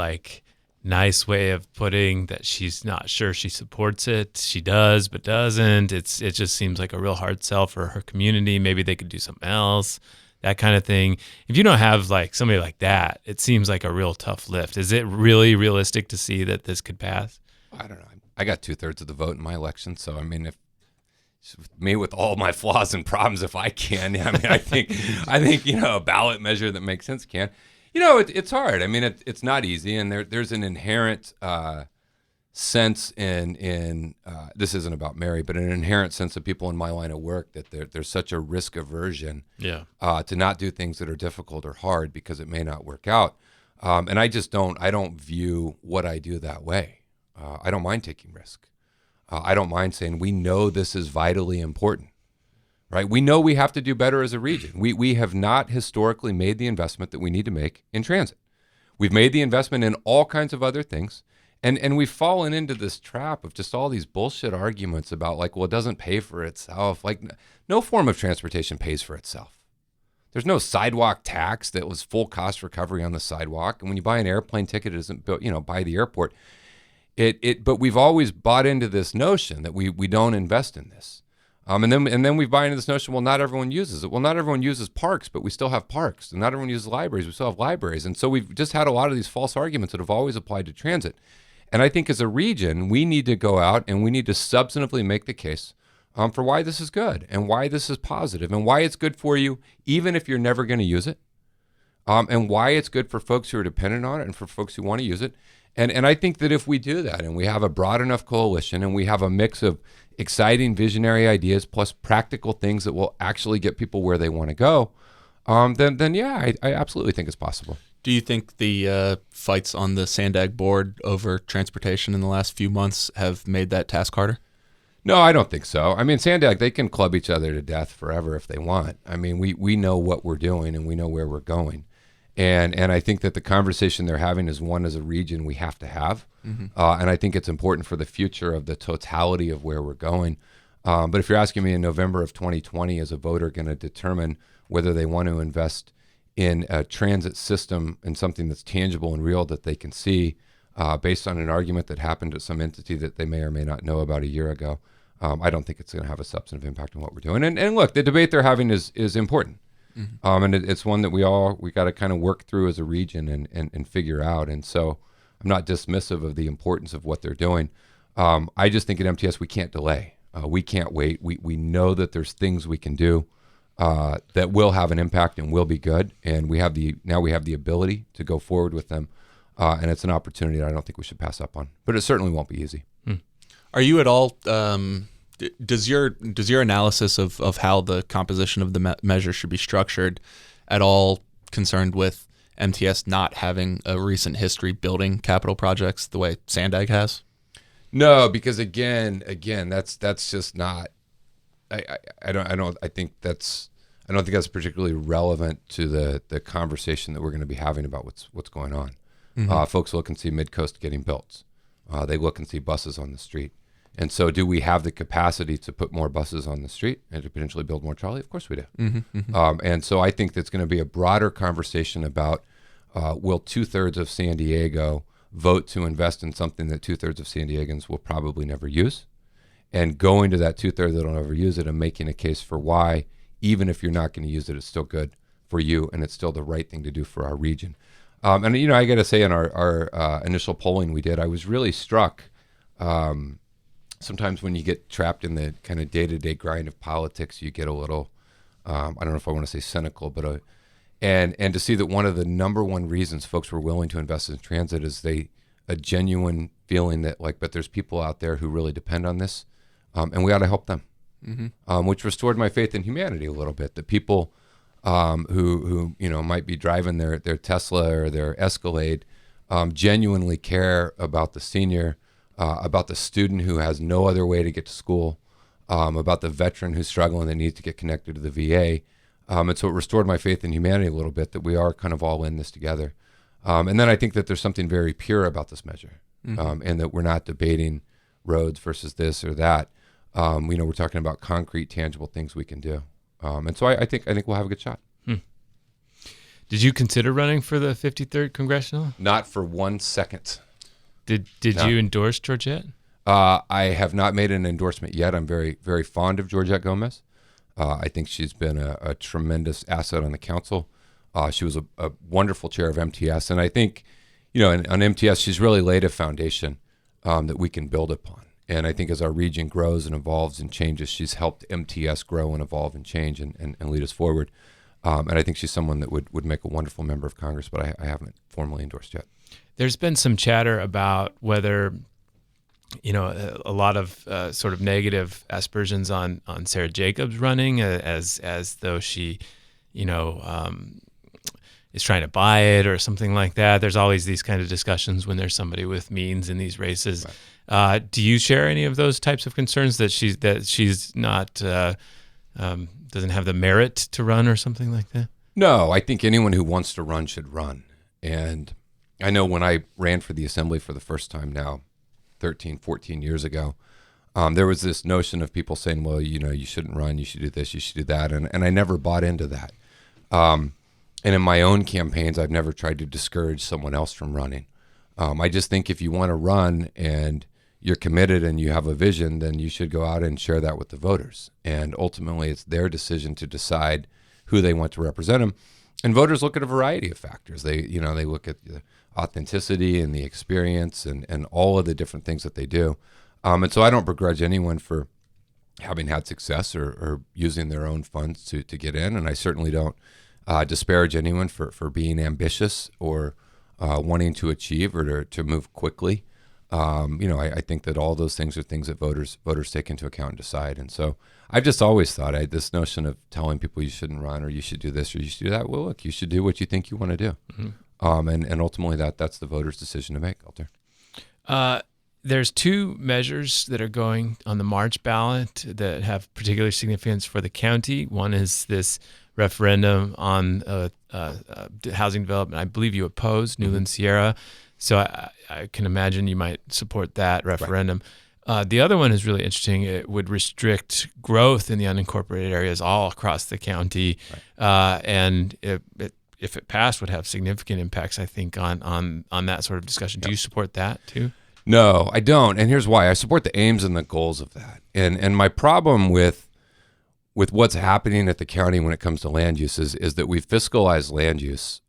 nice way of putting that she's not sure she supports it. She does, but doesn't. It just seems like a real hard sell for her community. Maybe they could do something else. That kind of thing. If you don't have somebody like that, it seems like a real tough lift. Is it really realistic to see that this could pass? I don't know. I got 2/3 of the vote in my election, so I mean, if me with all my flaws and problems, if I can, I think a ballot measure that makes sense can. It's hard. I mean, it's not easy, and there's an inherent sense in this isn't about Mary, but an inherent sense of people in my line of work that there's such a risk aversion to not do things that are difficult or hard because it may not work out. And I don't view what I do that way. I don't mind taking risk. I don't mind saying we know this is vitally important, right? We know we have to do better as a region. We have not historically made the investment that we need to make in transit. We've made the investment in all kinds of other things. And we've fallen into this trap of just all these bullshit arguments about like, well, it doesn't pay for itself. Like no form of transportation pays for itself. There's no sidewalk tax that was full cost recovery on the sidewalk. And when you buy an airplane ticket, it isn't built, by the airport. But we've always bought into this notion that we don't invest in this. And then we buy into this notion, well, not everyone uses it. Well, not everyone uses parks, but we still have parks. And not everyone uses libraries, we still have libraries. And so we've just had a lot of these false arguments that have always applied to transit. And I think as a region, we need to go out and we need to substantively make the case for why this is good and why this is positive and why it's good for you, even if you're never going to use it, and why it's good for folks who are dependent on it and for folks who want to use it. And I think that if we do that and we have a broad enough coalition and we have a mix of exciting visionary ideas plus practical things that will actually get people where they want to go, then yeah, I absolutely think it's possible. Do you think the fights on the Sandag board over transportation in the last few months have made that task harder? No, I don't think so. I mean, Sandag, they can club each other to death forever if they want. I mean, we know what we're doing and we know where we're going. And I think that the conversation they're having is one as a region we have to have. Mm-hmm. And I think it's important for the future of the totality of where we're going. But if you're asking me in November of 2020, is a voter going to determine whether they want to invest in a transit system and something that's tangible and real that they can see based on an argument that happened at some entity that they may or may not know about a year ago, I don't think it's going to have a substantive impact on what we're doing. And look, the debate they're having is important. Mm-hmm. And it's one that we got to kind of work through as a region and figure out. And so I'm not dismissive of the importance of what they're doing. I just think at MTS we can't delay. We can't wait. We know that there's things we can do that will have an impact and will be good. And we have the ability to go forward with them. And it's an opportunity that I don't think we should pass up on. But it certainly won't be easy. Are you at all? Does your analysis of how the composition of the measure should be structured at all concerned with MTS not having a recent history building capital projects the way Sandag has? No, because again, that's just not. I don't think that's particularly relevant to the conversation that we're going to be having about what's going on. Mm-hmm. Folks look and see Mid-Coast getting built. They look and see buses on the street. And so do we have the capacity to put more buses on the street and to potentially build more trolley? Of course we do. Mm-hmm, mm-hmm. And so I think that's going to be a broader conversation about will 2/3 of San Diego vote to invest in something that 2/3 of San Diegans will probably never use, and going to that 2/3 that will never use it and making a case for why, even if you're not going to use it, it's still good for you and it's still the right thing to do for our region. And I got to say in our initial polling we did, I was really struck. Sometimes when you get trapped in the kind of day-to-day grind of politics, you get a little, I don't know if I want to say cynical, but and to see that one of the number one reasons folks were willing to invest in transit is a genuine feeling that but there's people out there who really depend on this, and we ought to help them, mm-hmm. Which restored my faith in humanity a little bit. That people who might be driving their Tesla or their Escalade genuinely care about the senior. About the student who has no other way to get to school, about the veteran who's struggling that needs to get connected to the VA. And so it restored my faith in humanity a little bit that we are kind of all in this together. And then I think that there's something very pure about this measure, mm-hmm. And that we're not debating roads versus this or that. We're talking about concrete, tangible things we can do. And so I think we'll have a good shot. Did you consider running for the 53rd Congressional? Not for 1 second. Did No. you endorse Georgette? I have not made an endorsement yet. I'm very, very fond of Georgette Gomez. I think she's been a tremendous asset on the council. She was a wonderful chair of MTS. And I think, on MTS, she's really laid a foundation that we can build upon. And I think as our region grows and evolves and changes, she's helped MTS grow and evolve and change and lead us forward. And I think she's someone that would make a wonderful member of Congress, but I haven't formally endorsed yet. There's been some chatter about whether, a lot of sort of negative aspersions on Sarah Jacobs running as though she, is trying to buy it or something like that. There's always these kind of discussions when there's somebody with means in these races. Right. Do you share any of those types of concerns that she's not doesn't have the merit to run or something like that? No, I think anyone who wants to run should run. And I know when I ran for the assembly for the first time now, 13, 14 years ago, there was this notion of people saying, well, you shouldn't run, you should do this, you should do that. And I never bought into that. And in my own campaigns, I've never tried to discourage someone else from running. I just think if you want to run and you're committed and you have a vision, then you should go out and share that with the voters. And ultimately, it's their decision to decide who they want to represent them. And voters look at a variety of factors. They look at the authenticity and the experience and all of the different things that they do. And so I don't begrudge anyone for having had success or using their own funds to get in. And I certainly don't disparage anyone for being ambitious or wanting to achieve or to move quickly. I think that all those things are things that voters take into account and decide. And so I've just always thought this notion of telling people you shouldn't run or you should do this or you should do that. Well, look, you should do what you think you want to do. Mm-hmm. And ultimately that's the voter's decision to make, Alter. There's two measures that are going on the March ballot that have particular significance for the county. One is this referendum on housing development. I believe you opposed Newland Sierra. So I can imagine you might support that referendum. Right. The other one is really interesting. It would restrict growth in the unincorporated areas all across the county. Right. And if it passed, would have significant impacts, I think, on that sort of discussion. Yep. Do you support that too? No, I don't. And here's why. I support the aims and the goals of that. And my problem with what's happening at the county when it comes to land use is that we've fiscalized land use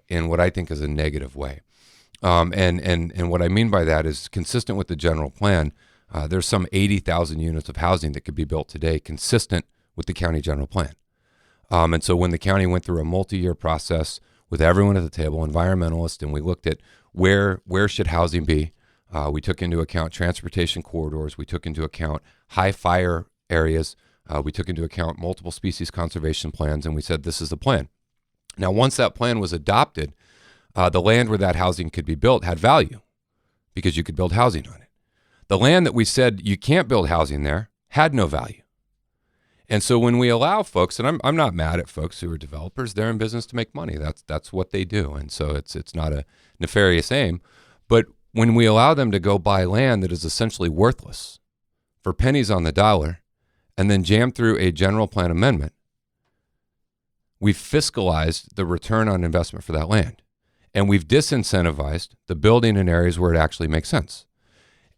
in what I think is a negative way. And what I mean by that is consistent with the general plan. There's some 80,000 units of housing that could be built today consistent with the county general plan. And so when the county went through a multi-year process with everyone at the table, environmentalists, and we looked at where should housing be, we took into account transportation corridors, we took into account high fire areas, we took into account multiple species conservation plans, and we said this is the plan. Now, once that plan was adopted, the land where that housing could be built had value because you could build housing on it. The land that we said you can't build housing there had no value. And so when we allow folks, and I'm not mad at folks who are developers, they're in business to make money. That's what they do. And so it's not a nefarious aim. But when we allow them to go buy land that is essentially worthless for pennies on the dollar and then jam through a general plan amendment, we've fiscalized the return on investment for that land. And we've disincentivized the building in areas where it actually makes sense.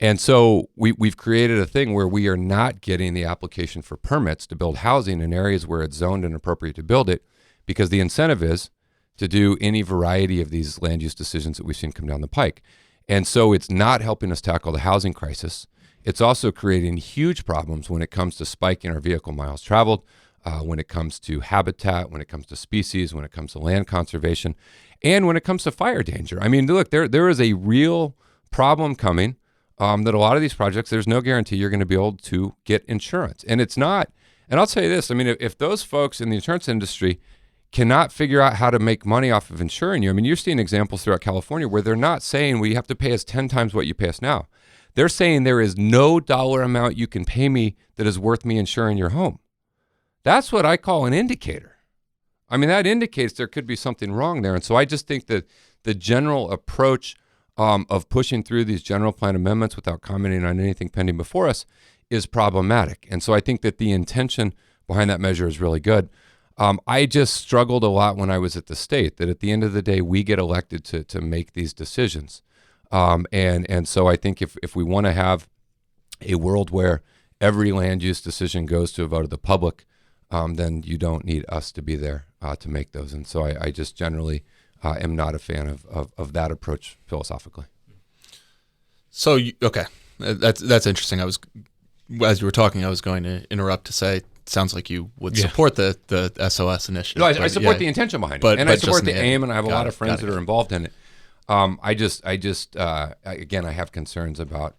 And so we've created a thing where we are not getting the application for permits to build housing in areas where it's zoned and appropriate to build it, because the incentive is to do any variety of these land use decisions that we've seen come down the pike. And so it's not helping us tackle the housing crisis. It's also creating huge problems when it comes to spiking our vehicle miles traveled, when it comes to habitat, when it comes to species, when it comes to land conservation, and when it comes to fire danger. I mean, look, there is a real problem coming that a lot of these projects, there's no guarantee you're going to be able to get insurance. And it's not, and I'll tell you this, I mean, if those folks in the insurance industry cannot figure out how to make money off of insuring you, I mean, you're seeing examples throughout California where they're not saying, well, you have to pay us 10 times what you pay us now. They're saying there is no dollar amount you can pay me that is worth me insuring your home. That's what I call an indicator. I mean, that indicates there could be something wrong there. And so I just think that the general approach of pushing through these general plan amendments without commenting on anything pending before us is problematic. And so I think that the intention behind that measure is really good. I just struggled a lot when I was at the state, that at the end of the day, we get elected to make these decisions. And so I think if we want to have a world where every land use decision goes to a vote of the public, then you don't need us to be there to make those. And so I just generally am not a fan of that approach philosophically. So, okay, that's interesting. As you were talking, I was going to interrupt to say, it sounds like you would support the SOS initiative. No, I support the intention behind it, and I support the aim, and I have a lot of friends that are involved in it. Again, I have concerns about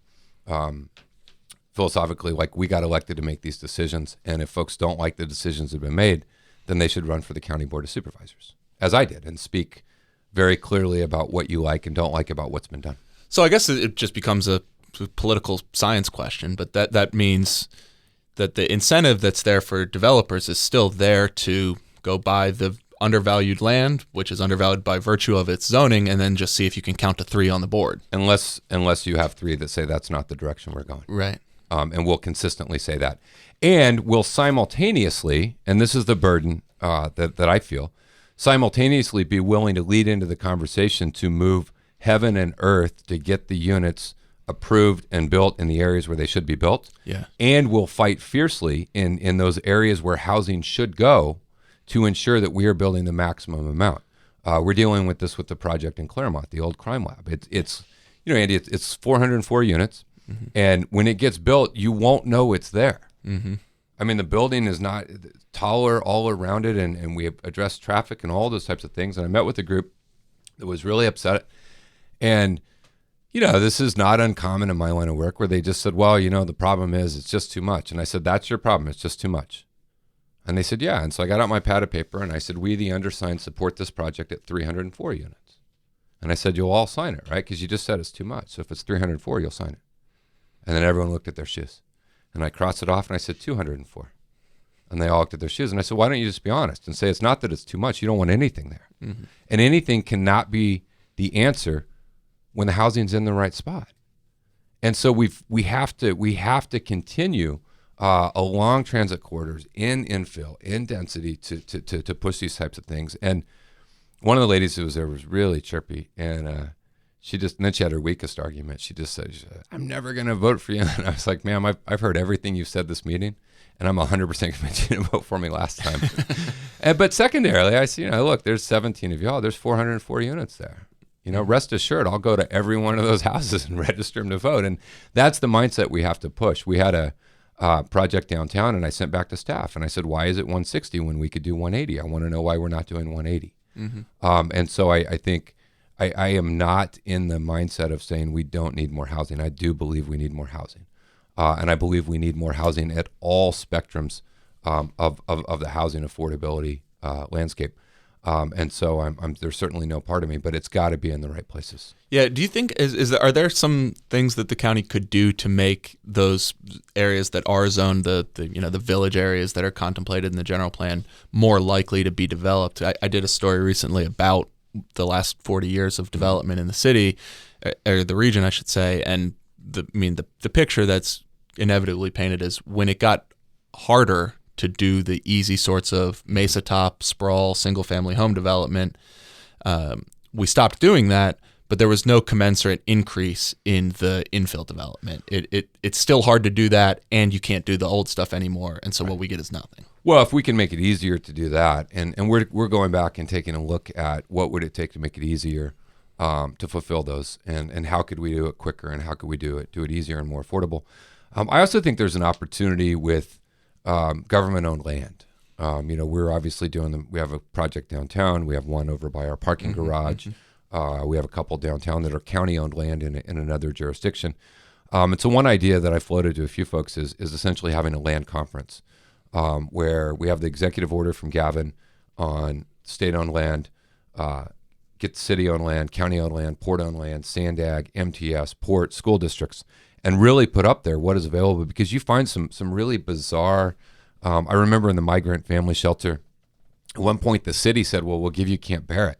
philosophically, like, we got elected to make these decisions, and if folks don't like the decisions that have been made, then they should run for the county board of supervisors. as I did, and speak very clearly about what you like and don't like about what's been done. So I guess it just becomes a political science question, but that means that the incentive that's there for developers is still there to go buy the undervalued land, which is undervalued by virtue of its zoning, and then just see if you can count to 3 on the board. Unless you have 3 that say that's not the direction we're going. Right. And we'll consistently say that. And we'll simultaneously, and this is the burden that I feel, simultaneously be willing to lead into the conversation to move heaven and earth to get the units approved and built in the areas where they should be built. Yeah. And we'll fight fiercely in those areas where housing should go to ensure that we are building the maximum amount. We're dealing with this with the project in Claremont, the old crime lab. It's Andy, it's 404 units. Mm-hmm. And when it gets built, you won't know it's there. Mm-hmm. I mean, the building is not taller all around it, and we addressed traffic and all those types of things. And I met with a group that was really upset. And, this is not uncommon in my line of work where they just said, well, the problem is it's just too much. And I said, that's your problem. It's just too much. And they said, yeah. And so I got out my pad of paper and I said, we, the undersigned, support this project at 304 units. And I said, you'll all sign it, right? Because you just said it's too much. So if it's 304, you'll sign it. And then everyone looked at their shoes. And I crossed it off and I said 204. And they all looked at their shoes. And I said, why don't you just be honest and say it's not that it's too much. You don't want anything there. Mm-hmm. And anything cannot be the answer when the housing's in the right spot. And so we have to continue along transit corridors, in infill, in density to push these types of things. And one of the ladies who was there was really chirpy, and then she had her weakest argument. She said, I'm never going to vote for you. And I was like, ma'am, I've heard everything you've said this meeting, and I'm 100% convinced you didn't vote for me last time. But secondarily, I see, look, there's 17 of y'all. There's 404 units there. Rest assured, I'll go to every one of those houses and register them to vote. And that's the mindset we have to push. We had a project downtown, and I sent back to staff, and I said, why is it 160 when we could do 180? I want to know why we're not doing 180. Mm-hmm. And so I think I am not in the mindset of saying we don't need more housing. I do believe we need more housing. And I believe we need more housing at all spectrums of the housing affordability landscape. And so there's certainly no part of me, but it's got to be in the right places. Yeah. Do you think are there some things that the county could do to make those areas that are zoned, the village areas that are contemplated in the general plan, more likely to be developed? I did a story recently about the last 40 years of development in the city, or the region, I should say, and the picture that's inevitably painted is when it got harder to do the easy sorts of mesa top, sprawl, single-family home development, we stopped doing that, but there was no commensurate increase in the infill development. It's still hard to do that, and you can't do the old stuff anymore, and so what we get is nothing. Well, if we can make it easier to do that, and we're going back and taking a look at what would it take to make it easier to fulfill those, and how could we do it quicker, and how could we do it easier and more affordable. I also think there's an opportunity with government-owned land. We're obviously we have a project downtown. We have one over by our parking garage. We have a couple downtown that are county-owned land in another jurisdiction. And so one idea that I floated to a few folks is essentially having a land conference where we have the executive order from Gavin on state-owned land, get city-owned land, county-owned land, port-owned land, SANDAG, MTS, port, school districts, and really put up there what is available, because you find some really bizarre. I remember in the migrant family shelter, at one point the city said, well, we'll give you Camp Barrett.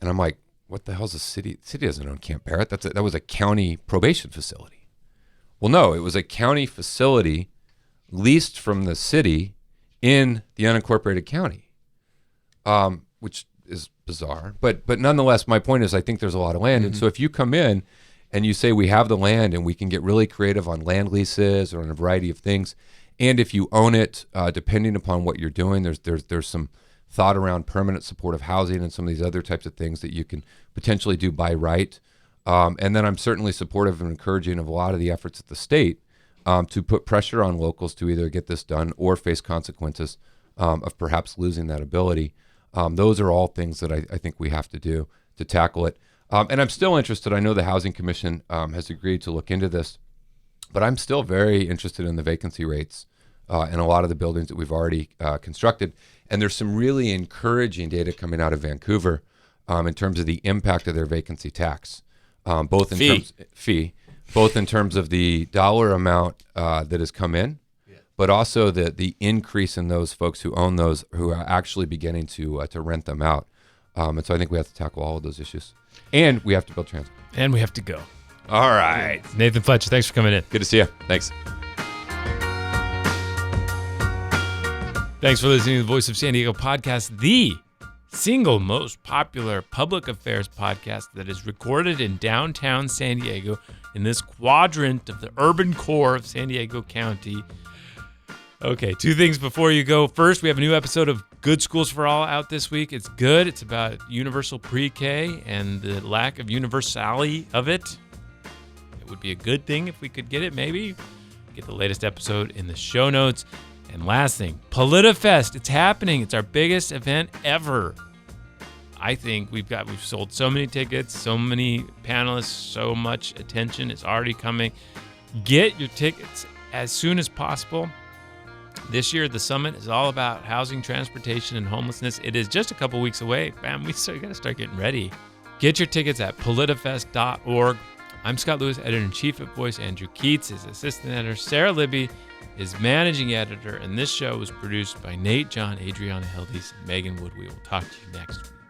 And I'm like, what the hell's a city? The city doesn't own Camp Barrett. That was a county probation facility. Well, no, it was a county facility leased from the city in the unincorporated county, which is bizarre. But nonetheless, my point is I think there's a lot of land. And so if you come in and you say we have the land and we can get really creative on land leases or on a variety of things, and if you own it, depending upon what you're doing, there's some thought around permanent supportive housing and some of these other types of things that you can potentially do by right. And then I'm certainly supportive and encouraging of a lot of the efforts at the state to put pressure on locals to either get this done or face consequences of perhaps losing that ability. Those are all things that I think we have to do to tackle it. And I'm still interested. I know the Housing Commission has agreed to look into this, but I'm still very interested in the vacancy rates in a lot of the buildings that we've already constructed. And there's some really encouraging data coming out of Vancouver in terms of the impact of their vacancy tax, both in terms of the dollar amount that has come in, but also the increase in those folks who own those, who are actually beginning to rent them out. And so I think we have to tackle all of those issues. And we have to build transit. And we have to go. All right. Nathan Fletcher, thanks for coming in. Good to see you. Thanks. Thanks for listening to the Voice of San Diego podcast, the single most popular public affairs podcast that is recorded in downtown San Diego in this quadrant of the urban core of San Diego County. Okay, 2 things before you go. First, we have a new episode of Good Schools for All out this week. It's good. It's about universal pre-K and the lack of universality of it. It would be a good thing if we could get it, maybe. Get the latest episode in the show notes. And last thing, PolitiFest. It's happening. It's our biggest event ever. I think we've sold so many tickets, so many panelists, so much attention. It's already coming. Get your tickets as soon as possible. This year, the summit is all about housing, transportation, and homelessness. It is just a couple weeks away. Man, we got to start getting ready. Get your tickets at politifest.org. I'm Scott Lewis, editor-in-chief at Voice. Andrew Keats is assistant editor. Sarah Libby is managing editor. And this show was produced by Nate, John, Adriana Hildes, and Megan Wood. We will talk to you next week.